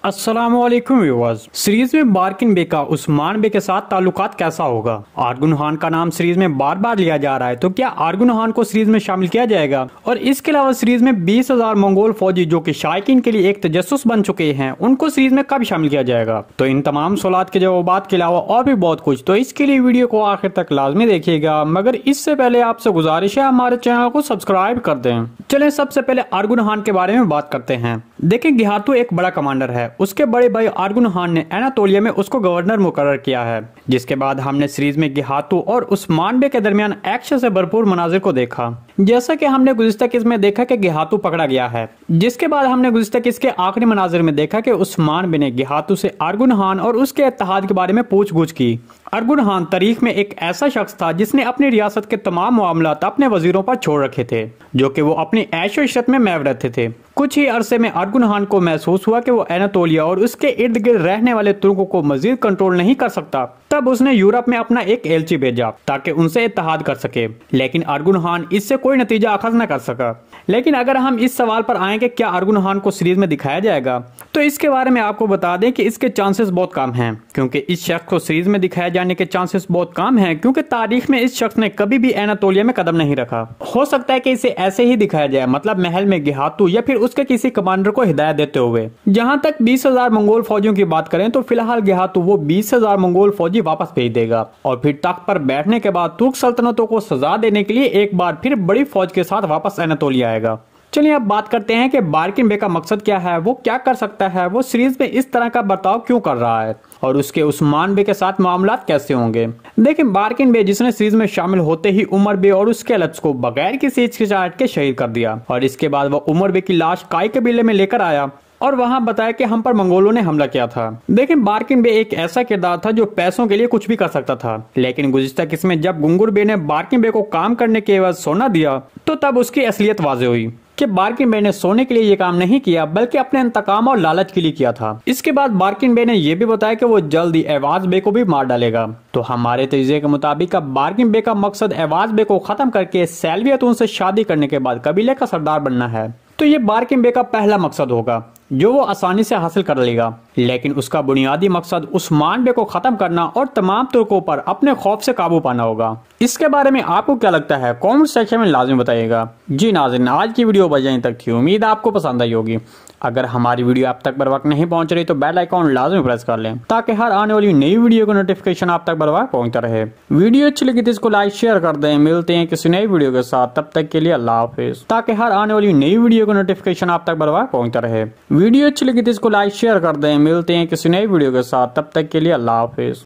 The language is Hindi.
अस्सलामुअलैकुम व्यूअर्स। सीरीज में बारकिन बे का उस्मान बे के साथ ताल्लुकात कैसा होगा? आर्गुन खान का नाम सीरीज में बार बार लिया जा रहा है, तो क्या आर्गुन खान को सीरीज में शामिल किया जाएगा? और इसके अलावा सीरीज में 20,000 मंगोल फौजी जो कि शायकीन के लिए एक तजस्सुस बन चुके हैं, उनको सीरीज में कब शामिल किया जाएगा? तो इन तमाम सवालात के जवाबात के अलावा और भी बहुत कुछ, तो इसके लिए वीडियो को आखिर तक लाजमी देखिएगा। मगर इससे पहले आपसे गुजारिश है हमारे चैनल को सब्सक्राइब कर दें। चलें सबसे पहले आर्गुन खान के बारे में बात करते हैं। देखें, गिहातू एक बड़ा कमांडर है। उसके बड़े भाई आर्गुन खान ने एनातोलिया में उसको गवर्नर मुकर्रर किया है। जिसके बाद हमने सीरीज में गिहातू और उस्मान बे के दरमियान एक्शन से भरपूर मनाजिर को देखा। जैसा कि हमने गुज़िश्ता किस्त में देखा कि गिहातू पकड़ा गया है, जिसके बाद हमने गुज़िश्ता किस्त के आखिरी मनाजिर में देखा कि उस्मान बे ने गिहातू से आर्गुन खान और उसके इत्तेहाद के बारे में पूछ-गुछ की। आर्गुन खान तारीख में एक ऐसा शख्स था जिसने अपनी रियासत के तमाम मामलात अपने वजीरों पर छोड़ रखे थे, जो कि वो अपनी ऐशो इशरत में महव रहते थे। कुछ ही अरसे में आर्गुन खान को महसूस हुआ कि वो एनातोलिया और उसके इर्द गिर्द रहने वाले तुर्कों को मजीद कंट्रोल नहीं कर सकता। तब उसने यूरोप में अपना एक एलची भेजा ताकि उनसे इत्तेहाद कर सके, लेकिन आर्गुन खान इससे कोई नतीजा अखज़ न कर सका। लेकिन अगर हम इस सवाल पर आए कि क्या आर्गुन खान को सीरीज में दिखाया जाएगा, तो इसके बारे में आपको बता दें कि इसके चांसेस बहुत कम हैं, क्योंकि इस शख्स को सीरीज में दिखाए जाने के चांसेस बहुत कम हैं, क्योंकि तारीख में इस शख्स ने कभी भी एनातोलिया में कदम नहीं रखा। हो सकता है कि इसे ऐसे ही दिखाया जाए, मतलब महल में गिहातू या फिर उसके किसी कमांडर को हिदायत देते हुए। जहां तक 20,000 मंगोल फौजियों की बात करें, तो फिलहाल गिहातू वो 20,000 मंगोल फौजी वापस भेज देगा और फिर तख्त पर बैठने के बाद तुर्क सल्तनतों को सजा देने के लिए एक बार फिर बड़ी फौज के साथ वापस एनातोलिया आएगा। चलिए अब बात करते हैं कि बारकिन बे का मकसद क्या है, वो क्या कर सकता है, वो सीरीज में इस तरह का बर्ताव क्यों कर रहा है और उसके उस्मान बे के साथ मामलात कैसे होंगे। देखिए, बारकिन बे जिसने सीरीज में शामिल होते ही उमर बे और उसके अलत्स को बगैर किसी हिचकिचाहट के शहीद कर दिया, और इसके बाद वह उमर बे की लाश काई कबीले में लेकर आया और वहां बताया कि हम पर मंगोलों ने हमला किया था। देखिए, बारकिन बे एक ऐसा किरदार था जो पैसों के लिए कुछ भी कर सकता था, लेकिन गुज़िश्ता किस्त में जब गुंगुर बे ने बारकिन बे को काम करने के एवज सोना दिया, तो तब उसकी असलियत वाज़ेह हुई कि बारकिन बे ने सोने के लिए ये काम नहीं किया, बल्कि अपने इंतकाम और लालच के लिए किया था। इसके बाद बारकिन बे ने यह भी बताया कि वो जल्द ही एवाज बे को भी मार डालेगा। तो हमारे तजज़िये के मुताबिक अब बारकिन बे का मकसद एवाज बे को खत्म करके सैलवी खातून से शादी करने के बाद कबीले का सरदार बनना है। तो ये बारकिन बे का पहला मकसद होगा जो वो आसानी से हासिल कर लेगा, लेकिन उसका बुनियादी मकसद उस्मान बे को खत्म करना और तमाम तुर्कों पर अपने खौफ से काबू पाना होगा। इसके बारे में आपको क्या लगता है, कमेंट सेक्शन में लाजमी बताइएगा। जी नाज़रीन, आज की वीडियो बस यहीं तक थी। उम्मीद आपको पसंद आई होगी। अगर हमारी वीडियो आप तक बर वक्त नहीं पहुंच रही तो बेल आइकॉन लाजमी प्रेस कर लें, ताकि हर आने वाली नई वीडियो का नोटिफिकेशन आप तक बर वक्त पहुंचता रहे। वीडियो अच्छी लगी तो इसको लाइक शेयर कर दें। मिलते हैं किसी नई वीडियो के साथ, तब तक के लिए अल्लाह हाफिज। ताकि हर आने वाली नई वीडियो का नोटिफिकेशन आप तक बर वक्त पहुंचता रहे। वीडियो अच्छी लगी तो इसको लाइक शेयर कर दें। मिलते हैं किसी नई वीडियो के साथ, तब तक के लिए अल्लाह हाफिज।